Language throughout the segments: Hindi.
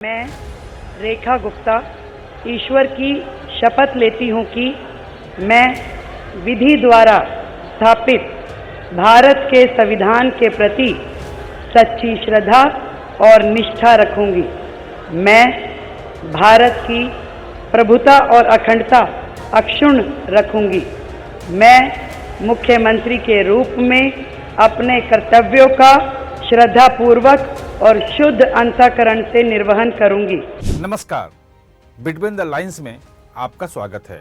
मैं रेखा गुप्ता ईश्वर की शपथ लेती हूँ कि मैं विधि द्वारा स्थापित भारत के संविधान के प्रति सच्ची श्रद्धा और निष्ठा रखूंगी। मैं भारत की प्रभुता और अखंडता अक्षुण्ण रखूंगी। मैं मुख्यमंत्री के रूप में अपने कर्तव्यों का श्रद्धापूर्वक और शुद्ध अंतःकरण से निर्वहन करूंगी। नमस्कार, बिटवीन द लाइंस में आपका स्वागत है।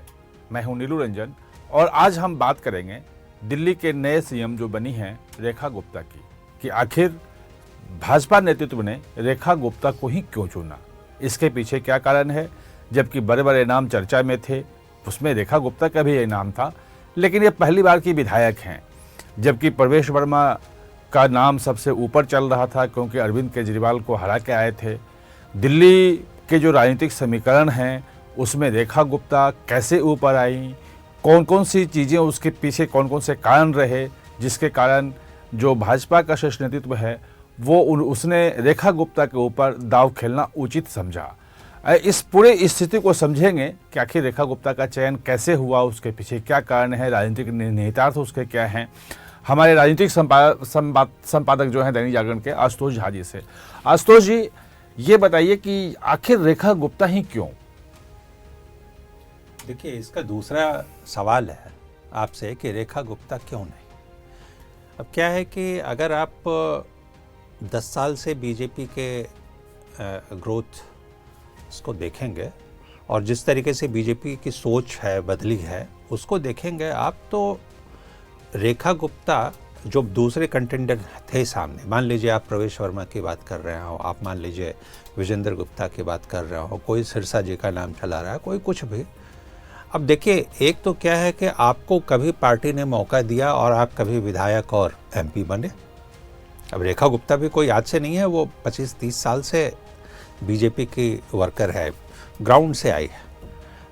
मैं हूं नीलू रंजन और आज हम बात करेंगे दिल्ली के नए सीएम जो बनी हैं रेखा गुप्ता की, कि आखिर भाजपा नेतृत्व ने रेखा गुप्ता को ही क्यों चुना, इसके पीछे क्या कारण है। जबकि बड़े बड़े नाम चर्चा में थे, उसमें रेखा गुप्ता का भी ये नाम था, लेकिन ये पहली बार की विधायक हैं। जबकि प्रवेश वर्मा का नाम सबसे ऊपर चल रहा था, क्योंकि अरविंद केजरीवाल को हरा के आए थे। दिल्ली के जो राजनीतिक समीकरण हैं उसमें रेखा गुप्ता कैसे ऊपर आई, कौन कौन सी चीज़ें उसके पीछे, कौन कौन से कारण रहे जिसके कारण जो भाजपा का शीर्ष नेतृत्व है वो उसने रेखा गुप्ता के ऊपर दाव खेलना उचित समझा। इस पूरे स्थिति को समझेंगे कि आखिर रेखा गुप्ता का चयन कैसे हुआ, उसके पीछे क्या कारण है, राजनीतिक निहितार्थ उसके क्या हैं। हमारे राजनीतिक संपादक जो हैं दैनिक जागरण के आशुतोष झा जी से। आशुतोष जी, ये बताइए कि आखिर रेखा गुप्ता ही क्यों? देखिए, इसका दूसरा सवाल है आपसे कि रेखा गुप्ता क्यों नहीं। अब क्या है कि अगर आप 10 साल से बीजेपी के ग्रोथ इसको देखेंगे और जिस तरीके से बीजेपी की सोच है बदली है उसको देखेंगे आप, तो रेखा गुप्ता जो दूसरे कंटेंडर थे सामने, मान लीजिए आप प्रवेश वर्मा की बात कर रहे हो, आप मान लीजिए विजेंद्र गुप्ता की बात कर रहे हो, कोई सिरसा जी का नाम चला रहा है, कोई कुछ भी। अब देखिए, एक तो क्या है कि आपको कभी पार्टी ने मौका दिया और आप कभी विधायक और एमपी बने। अब रेखा गुप्ता भी कोई आज से नहीं है, वो 25-30 साल से बीजेपी की वर्कर है, ग्राउंड से आई है।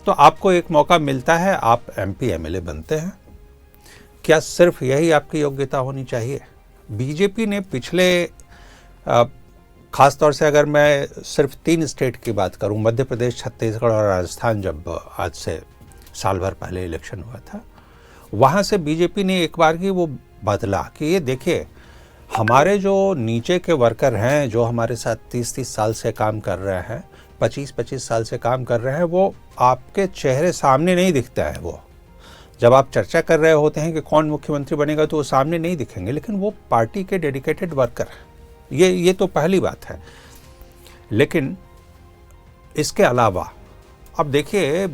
तो आपको एक मौका मिलता है, आप एमपी एमएलए बनते हैं। क्या सिर्फ यही आपकी योग्यता होनी चाहिए? बीजेपी ने पिछले खास तौर से अगर मैं सिर्फ 3 स्टेट की बात करूं, मध्य प्रदेश, छत्तीसगढ़ और राजस्थान, जब आज से साल भर पहले इलेक्शन हुआ था, वहां से बीजेपी ने एक बार की वो बदला कि ये देखिए, हमारे जो नीचे के वर्कर हैं, जो हमारे साथ 30-30 साल से काम कर रहे हैं, 25-25 साल से काम कर रहे हैं, वो आपके चेहरे सामने नहीं दिखता है। वो जब आप चर्चा कर रहे होते हैं कि कौन मुख्यमंत्री बनेगा तो वो सामने नहीं दिखेंगे, लेकिन वो पार्टी के डेडिकेटेड वर्कर हैं। ये तो पहली बात है। लेकिन इसके अलावा अब देखिए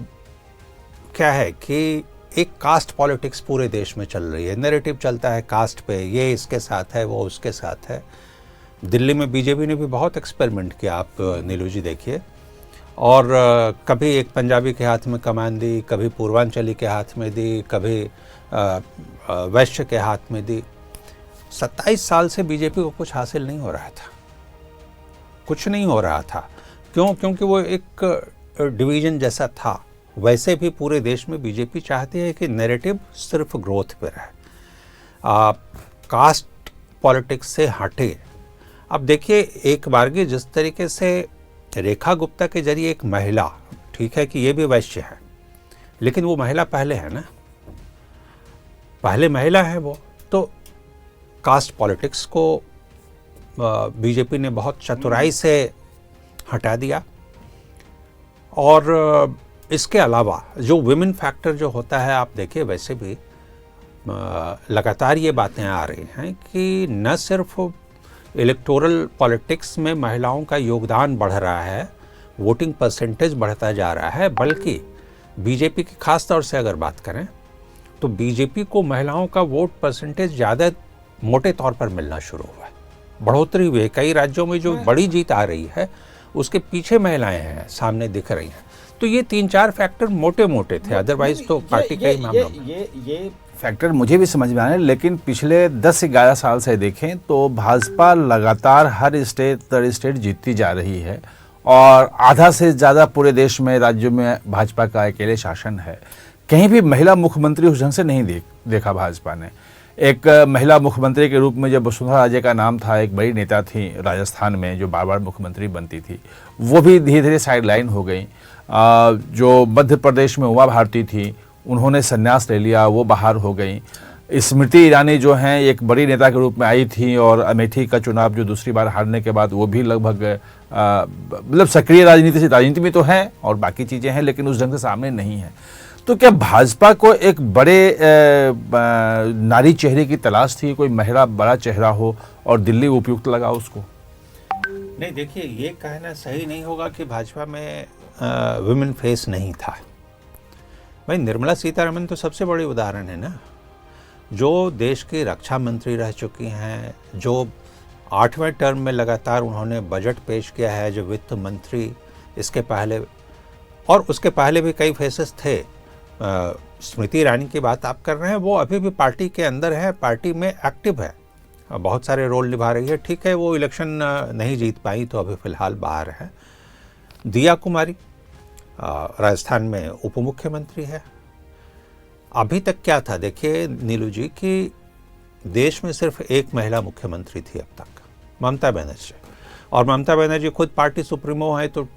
क्या है कि एक कास्ट पॉलिटिक्स पूरे देश में चल रही है, नैरेटिव चलता है कास्ट पे, ये इसके साथ है, वो उसके साथ है। दिल्ली में बीजेपी ने भी बहुत एक्सपेरिमेंट किया, आप नीलू जी देखिए, और कभी एक पंजाबी के हाथ में कमान दी, कभी पूर्वांचली के हाथ में दी, कभी वैश्य के हाथ में दी। 27 साल से बीजेपी को कुछ हासिल नहीं हो रहा था, कुछ नहीं हो रहा था। क्यों? क्योंकि वो एक डिवीजन जैसा था। वैसे भी पूरे देश में बीजेपी चाहती है कि नैरेटिव सिर्फ ग्रोथ पे रहे, कास्ट पॉलिटिक्स से हटे। अब देखिए, एक बारगी जिस तरीके से रेखा गुप्ता के जरिए एक महिला, ठीक है कि ये भी वैश्य है, लेकिन वो महिला पहले है ना, पहले महिला है वो, तो कास्ट पॉलिटिक्स को बीजेपी ने बहुत चतुराई से हटा दिया। और इसके अलावा जो विमेन फैक्टर जो होता है, आप देखिए, वैसे भी लगातार ये बातें आ रही हैं कि न सिर्फ इलेक्टोरल पॉलिटिक्स में महिलाओं का योगदान बढ़ रहा है, वोटिंग परसेंटेज बढ़ता जा रहा है, बल्कि बीजेपी की खास तौर से अगर बात करें तो बीजेपी को महिलाओं का वोट परसेंटेज ज़्यादा मोटे तौर पर मिलना शुरू हुआ है, बढ़ोतरी हुई है। कई राज्यों में जो बड़ी जीत आ रही है उसके पीछे महिलाएं हैं, सामने दिख रही हैं। तो ये 3-4 फैक्टर मोटे मोटे थे, अदरवाइज तो पार्टी का ही मामला। ये फैक्टर मुझे भी समझ में आ रहे हैं, लेकिन पिछले 10-11 साल से देखें तो भाजपा लगातार हर स्टेट जीतती जा रही है और आधा से ज़्यादा पूरे देश में, राज्यों में भाजपा का अकेले शासन है। कहीं भी महिला मुख्यमंत्री उस ढंग से नहीं देखा भाजपा ने। एक महिला मुख्यमंत्री के रूप में जब वसुंधरा राजे का नाम था, एक बड़ी नेता थी राजस्थान में जो बार बार मुख्यमंत्री बनती थी, वो भी धीरे धीरे साइडलाइन हो गई। जो मध्य प्रदेश में उमा भारती थी, उन्होंने संन्यास ले लिया, वो बाहर हो गई। स्मृति ईरानी जो हैं एक बड़ी नेता के रूप में आई थी, और अमेठी का चुनाव जो दूसरी बार हारने के बाद वो भी लगभग मतलब सक्रिय राजनीति में तो है और बाकी चीज़ें हैं, लेकिन उस ढंग से सामने नहीं है। तो क्या भाजपा को एक बड़े नारी चेहरे की तलाश थी, कोई महिला बड़ा चेहरा हो और दिल्ली उपयुक्त लगा उसको? नहीं, देखिए, ये कहना सही नहीं होगा कि भाजपा में वुमेन फेस नहीं था। भाई, निर्मला सीतारमण तो सबसे बड़ी उदाहरण है ना, जो देश की रक्षा मंत्री रह चुकी हैं, जो 8वें टर्म में लगातार उन्होंने बजट पेश किया है, जो वित्त मंत्री इसके पहले और उसके पहले भी कई फेसेस थे। स्मृति ईरानी की बात आप कर रहे हैं, वो अभी भी पार्टी के अंदर है, पार्टी में एक्टिव है, बहुत सारे रोल निभा रही है। ठीक है, वो इलेक्शन नहीं जीत पाई तो अभी फ़िलहाल बाहर है। दिया कुमारी राजस्थान में उप मुख्यमंत्री है। अभी तक क्या था, देखिए नीलू जी, कि देश में सिर्फ एक महिला मुख्यमंत्री थी अब तक, ममता बनर्जी। और ममता बनर्जी खुद पार्टी सुप्रीमो है, तो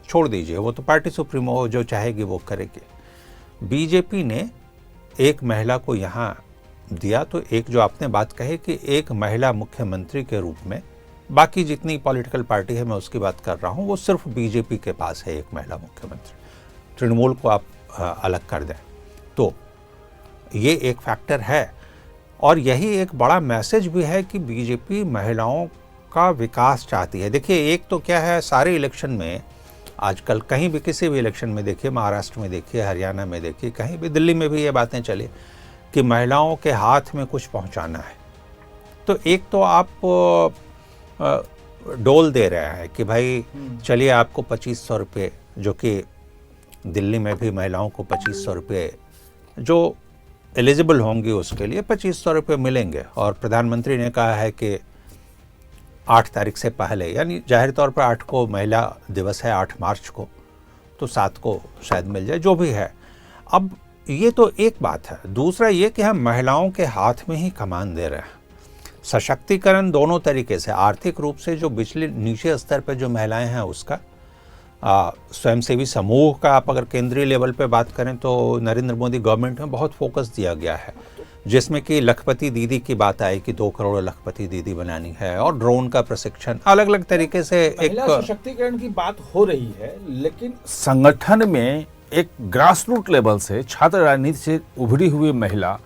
छोड़ दीजिए, वो तो पार्टी सुप्रीमो हो, जो चाहेगी वो करेगी। बीजेपी ने एक महिला को यहाँ दिया, तो एक जो आपने बात कही कि एक महिला मुख्यमंत्री के रूप में, बाकी जितनी पॉलिटिकल पार्टी है मैं उसकी बात कर रहा हूँ, वो सिर्फ बीजेपी के पास है एक महिला मुख्यमंत्री। तृणमूल को आप अलग कर दें तो ये एक फैक्टर है। और यही एक बड़ा मैसेज भी है कि बीजेपी महिलाओं का विकास चाहती है। देखिए, एक तो क्या है, सारे इलेक्शन में आजकल कहीं भी, किसी भी इलेक्शन में देखिए, महाराष्ट्र में देखिए, हरियाणा में देखिए, कहीं भी, दिल्ली में भी ये बातें चली कि महिलाओं के हाथ में कुछ पहुंचाना है। तो एक तो आप डोल दे रहे हैं कि भाई चलिए आपको 2500 रुपये, जो कि दिल्ली में भी महिलाओं को 2500 रुपये जो एलिजिबल होंगी उसके लिए 2500 रुपये मिलेंगे। और प्रधानमंत्री ने कहा है कि 8 तारीख से पहले, यानी जाहिर तौर पर 8 को महिला दिवस है, 8 मार्च को, तो 7 को शायद मिल जाए, जो भी है। अब ये तो एक बात है। दूसरा ये कि हम महिलाओं के हाथ में ही कमान दे रहे हैं। सशक्तिकरण दोनों तरीके से, आर्थिक रूप से जो नीचे स्तर पर जो महिलाएं हैं उसका, स्वयंसेवी समूह का आप अगर केंद्रीय लेवल पे बात करें तो नरेंद्र मोदी गवर्नमेंट में बहुत फोकस दिया गया है, जिसमें कि लखपति दीदी की बात आई कि 2 करोड़ लखपति दीदी बनानी है, और ड्रोन का प्रशिक्षण, अलग अलग तरीके से एक सशक्तिकरण की बात हो रही है। लेकिन संगठन में एक ग्रासरूट लेवल से, छात्र राजनीति से उभरी हुई महिला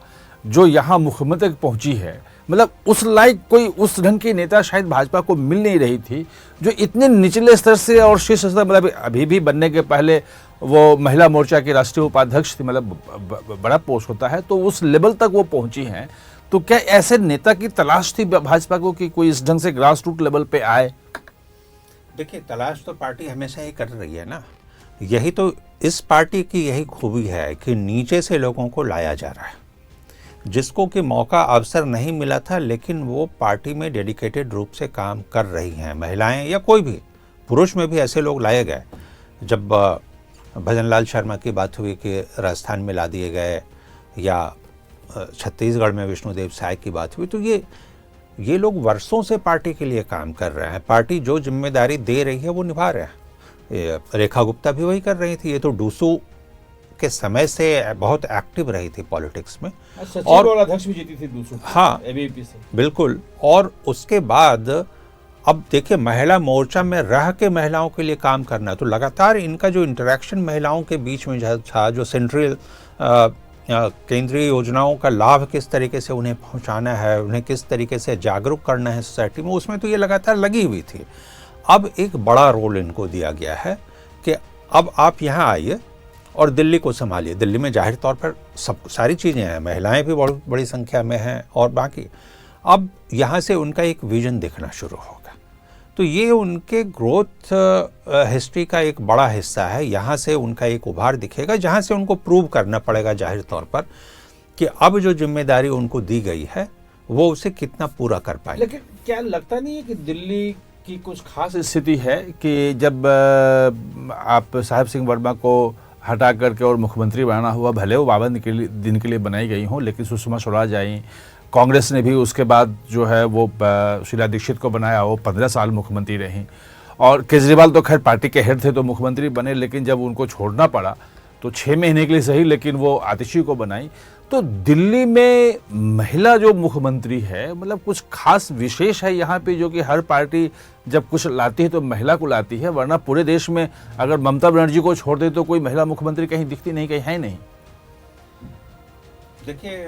जो यहाँ मुख्यमंत्री तक पहुंची है, मतलब उस लायक कोई उस ढंग की नेता शायद भाजपा को मिल नहीं रही थी, जो इतने निचले स्तर से और शीर्ष स्तर, मतलब अभी भी बनने के पहले वो महिला मोर्चा की राष्ट्रीय उपाध्यक्ष थी, मतलब बड़ा पोस्ट होता है, तो उस लेवल तक वो पहुंची हैं। तो क्या ऐसे नेता की तलाश थी भाजपा को कि कोई इस ढंग से ग्रास रूट लेवल पे आए? देखिए, तलाश तो पार्टी हमेशा ही कर रही है ना। यही तो इस पार्टी की यही खूबी है कि नीचे से लोगों को लाया जा रहा है, जिसको कि मौका अवसर नहीं मिला था, लेकिन वो पार्टी में डेडिकेटेड रूप से काम कर रही हैं। महिलाएं या कोई भी पुरुष में भी ऐसे लोग लाए गए। जब भजनलाल शर्मा की बात हुई कि राजस्थान में ला दिए गए, या छत्तीसगढ़ में विष्णुदेव साय की बात हुई, तो ये लोग वर्षों से पार्टी के लिए काम कर रहे हैं। पार्टी जो जिम्मेदारी दे रही है वो निभा रहे हैं। रेखा गुप्ता भी वही कर रही थी। ये तो डूसू के समय से बहुत एक्टिव रही थी पॉलिटिक्स में, और अध्यक्ष भी जीती थी डूसू, हाँ एबीवीपी से, बिल्कुल। और उसके बाद अब देखिए, महिला मोर्चा में रह के महिलाओं के लिए काम करना, तो लगातार इनका जो इंटरेक्शन महिलाओं के बीच में था, जो सेंट्रल केंद्रीय योजनाओं का लाभ किस तरीके से उन्हें पहुंचाना है, उन्हें किस तरीके से जागरूक करना है सोसाइटी में, उसमें तो ये लगातार लगी हुई थी। अब एक बड़ा रोल इनको दिया गया है कि अब आप यहाँ आइए और दिल्ली को संभालिए। दिल्ली में जाहिर तौर पर सारी चीज़ें हैं, महिलाएं भी बहुत बड़ी संख्या में हैं, और बाकी अब यहाँ से उनका एक विजन दिखना शुरू होगा। तो ये उनके ग्रोथ हिस्ट्री का एक बड़ा हिस्सा है। यहाँ से उनका एक उभार दिखेगा, जहाँ से उनको प्रूव करना पड़ेगा जाहिर तौर पर कि अब जो जिम्मेदारी उनको दी गई है वो उसे कितना पूरा कर पाए। लेकिन क्या लगता नहीं है कि दिल्ली की कुछ खास स्थिति है कि जब आप साहिब सिंह वर्मा को हटा करके और मुख्यमंत्री बनाना हुआ, भले वो 52 दिन के लिए बनाई गई हों, लेकिन सुषमा स्वराज आई, कांग्रेस ने भी उसके बाद जो है वो शीला दीक्षित को बनाया, वो 15 साल मुख्यमंत्री रहीं। और केजरीवाल तो खैर पार्टी के हेड थे तो मुख्यमंत्री बने, लेकिन जब उनको छोड़ना पड़ा तो 6 महीने के लिए सही, लेकिन वो आतिशी को बनाई। तो दिल्ली में महिला जो मुख्यमंत्री है, मतलब कुछ खास विशेष है यहाँ पे, जो कि हर पार्टी जब कुछ लाती है तो महिला को लाती है, वरना पूरे देश में अगर ममता बनर्जी को छोड़ दे तो कोई महिला मुख्यमंत्री कहीं दिखती नहीं, कहीं है नहीं। देखिए,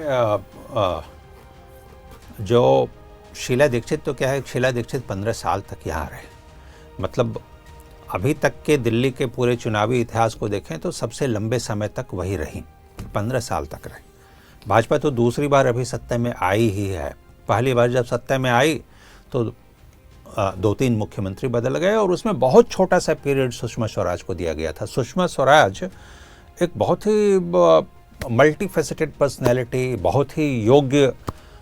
जो शीला दीक्षित, तो क्या है, शीला दीक्षित 15 साल तक यहाँ रहे। मतलब अभी तक के दिल्ली के पूरे चुनावी इतिहास को देखें तो सबसे लंबे समय तक वही रही, 15 साल तक रही। भाजपा तो दूसरी बार अभी सत्ता में आई ही है। पहली बार जब सत्ता में आई तो 2-3 मुख्यमंत्री बदल गए और उसमें बहुत छोटा सा पीरियड सुषमा स्वराज को दिया गया था। सुषमा स्वराज एक बहुत ही मल्टी फेसेटेड पर्सनैलिटी, बहुत ही योग्य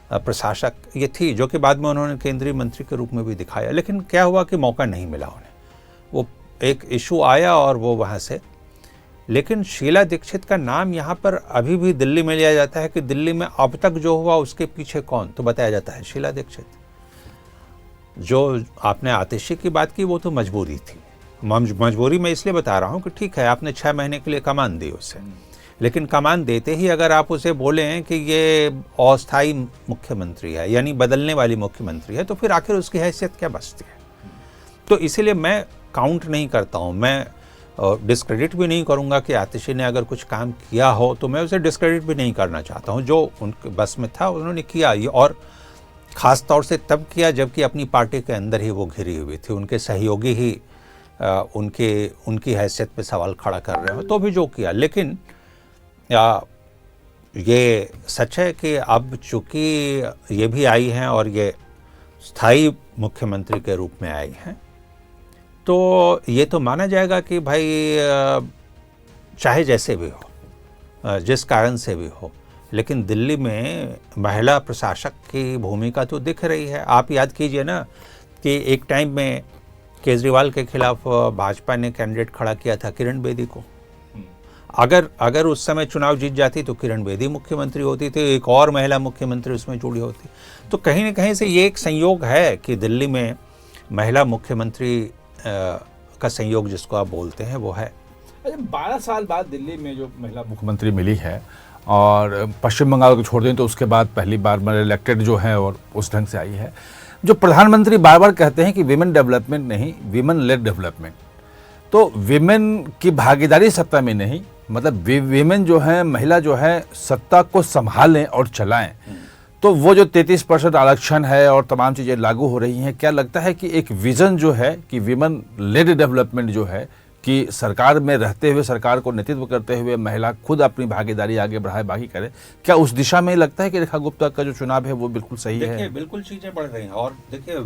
प्रशासक ये थी, जो कि बाद में उन्होंने केंद्रीय मंत्री के रूप में भी दिखाया। लेकिन क्या हुआ कि मौका नहीं मिला उन्हें, वो एक इशू आया और वो वहाँ से। लेकिन शीला दीक्षित का नाम यहाँ पर अभी भी दिल्ली में लिया जाता है कि दिल्ली में अब तक जो हुआ उसके पीछे कौन, तो बताया जाता है शीला दीक्षित। जो आपने आतिशी की बात की वो तो मजबूरी थी, मजबूरी में इसलिए बता रहा हूँ कि ठीक है आपने 6 महीने के लिए कमान दी उसे, लेकिन कमान देते ही अगर आप उसे बोलें कि ये अस्थायी मुख्यमंत्री है, यानी बदलने वाली मुख्यमंत्री है, तो फिर आखिर उसकी हैसियत क्या बचती है। तो इसीलिए मैं काउंट नहीं करता हूँ, मैं डिस्क्रेडिट भी नहीं करूँगा कि आतिशी ने अगर कुछ काम किया हो तो मैं उसे डिस्क्रेडिट भी नहीं करना चाहता हूँ। जो उनके बस में था उन्होंने किया, ये और ख़ास तौर से तब किया जबकि अपनी पार्टी के अंदर ही वो घिरी हुई थी, उनके सहयोगी ही उनकी हैसियत पे सवाल खड़ा कर रहे हो, तो भी जो किया। लेकिन ये सच है कि अब चूँकि ये भी आई हैं और ये स्थायी मुख्यमंत्री के रूप में आई हैं, तो ये तो माना जाएगा कि भाई चाहे जैसे भी हो, जिस कारण से भी हो, लेकिन दिल्ली में महिला प्रशासक की भूमिका तो दिख रही है। आप याद कीजिए ना कि एक टाइम में केजरीवाल के खिलाफ भाजपा ने कैंडिडेट खड़ा किया था किरण बेदी को। अगर उस समय चुनाव जीत जाती तो किरण बेदी मुख्यमंत्री होती थी, एक और महिला मुख्यमंत्री उसमें जुड़ी होती। तो कहीं न कहीं से ये एक संयोग है कि दिल्ली में महिला मुख्यमंत्री का संयोग जिसको आप बोलते हैं वो है। 12 साल बाद दिल्ली में जो महिला मुख्यमंत्री मिली है, और पश्चिम बंगाल को छोड़ दें तो उसके बाद पहली बार मतलब इलेक्टेड जो है और उस ढंग से आई है। जो प्रधानमंत्री बार बार कहते हैं कि विमेन डेवलपमेंट नहीं, विमेन लेड डेवलपमेंट, तो विमेन की भागीदारी सत्ता में नहीं, मतलब विमेन जो है, महिला जो है सत्ता को संभालें और चलाएं। तो वो जो 33% आरक्षण है और तमाम चीज़ें लागू हो रही हैं, क्या लगता है कि एक विज़न जो है कि विमेन लेड डेवलपमेंट जो है कि सरकार में रहते हुए, सरकार को नेतृत्व करते हुए महिला खुद अपनी भागीदारी आगे बढ़ाए, बाकी करे, क्या उस दिशा में लगता है कि रेखा गुप्ता का जो चुनाव है वो बिल्कुल सही है? देखिए, बिल्कुल चीज़ें बढ़ रही हैं। और देखिए,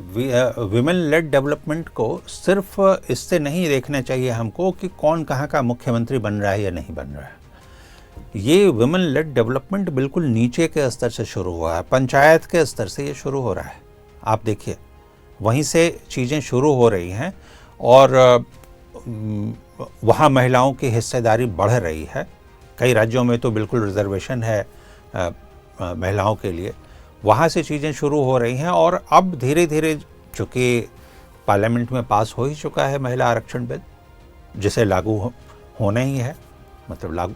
विमेन लेड डेवलपमेंट को सिर्फ इससे नहीं देखना चाहिए हमको कि कौन कहाँ का मुख्यमंत्री बन रहा है या नहीं बन रहा है। ये वुमेन लेड डेवलपमेंट बिल्कुल नीचे के स्तर से शुरू हुआ है, पंचायत के स्तर से ये शुरू हो रहा है। आप देखिए, वहीं से चीज़ें शुरू हो रही हैं और वहाँ महिलाओं की हिस्सेदारी बढ़ रही है। कई राज्यों में तो बिल्कुल रिजर्वेशन है महिलाओं के लिए, वहाँ से चीज़ें शुरू हो रही हैं। और अब धीरे धीरे, चूँकि पार्लियामेंट में पास हो ही चुका है महिला आरक्षण बिल, जिसे लागू होना ही है, मतलब लागू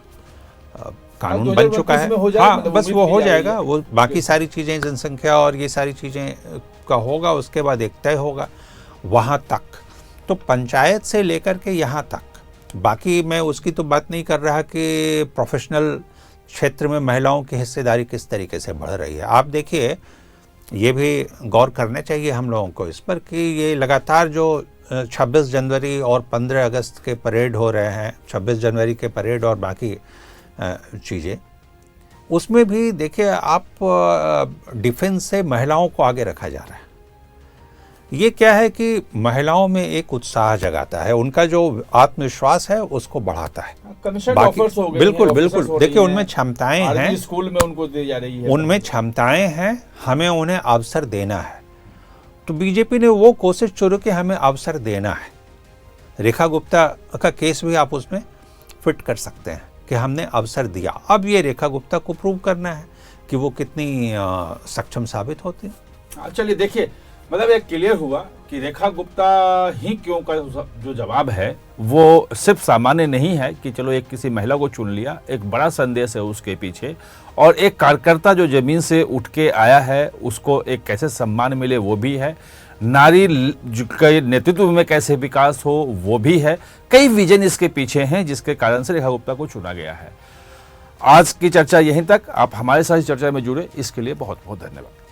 कानून बन चुका है। हाँ, बस वो हो जाएगा, वो बाकी सारी चीज़ें, जनसंख्या और ये सारी चीज़ें का होगा, उसके बाद एक तय होगा वहाँ तक। तो पंचायत से लेकर के यहाँ तक, बाकी मैं उसकी तो बात नहीं कर रहा कि प्रोफेशनल क्षेत्र में महिलाओं की हिस्सेदारी किस तरीके से बढ़ रही है। आप देखिए, ये भी गौर करना चाहिए हम लोगों को इस पर कि ये लगातार जो 26 जनवरी और 15 अगस्त के परेड हो रहे हैं, 26 जनवरी के परेड और बाकी चीज़ें, उसमें भी देखिए आप डिफेंस से महिलाओं को आगे रखा जा रहा है। ये क्या है कि महिलाओं में एक उत्साह जगाता है, उनका जो आत्मविश्वास है उसको बढ़ाता है। बिल्कुल बिल्कुल, देखिए उनमें क्षमताएं हैं, स्कूल में उनको दी जा रही है, उनमें क्षमताएं हैं, हमें उन्हें अवसर देना है। तो बीजेपी ने वो कोशिश शुरू की, हमें अवसर देना है। रेखा गुप्ता का केस भी आप उसमें फिट कर सकते हैं कि हमने अवसर दिया। अब ये रेखा गुप्ता को प्रूव करना है कि वो कितनी सक्षम साबित होती हैं। चलिए देखिए, मतलब एक क्लियर हुआ कि रेखा गुप्ता ही क्यों का जो जवाब है वो सिर्फ सामान्य नहीं है कि चलो एक किसी महिला को चुन लिया, एक बड़ा संदेश है उसके पीछे, और एक कार्यकर्ता जो जमीन से उठ के आया है उसको एक कैसे सम्मान मिले वो भी है, नारी के नेतृत्व में कैसे विकास हो वो भी है। कई विजन इसके पीछे हैं जिसके कारण से रेखा गुप्ता को चुना गया है। आज की चर्चा यहीं तक। आप हमारे साथ इस चर्चा में जुड़े इसके लिए बहुत बहुत धन्यवाद।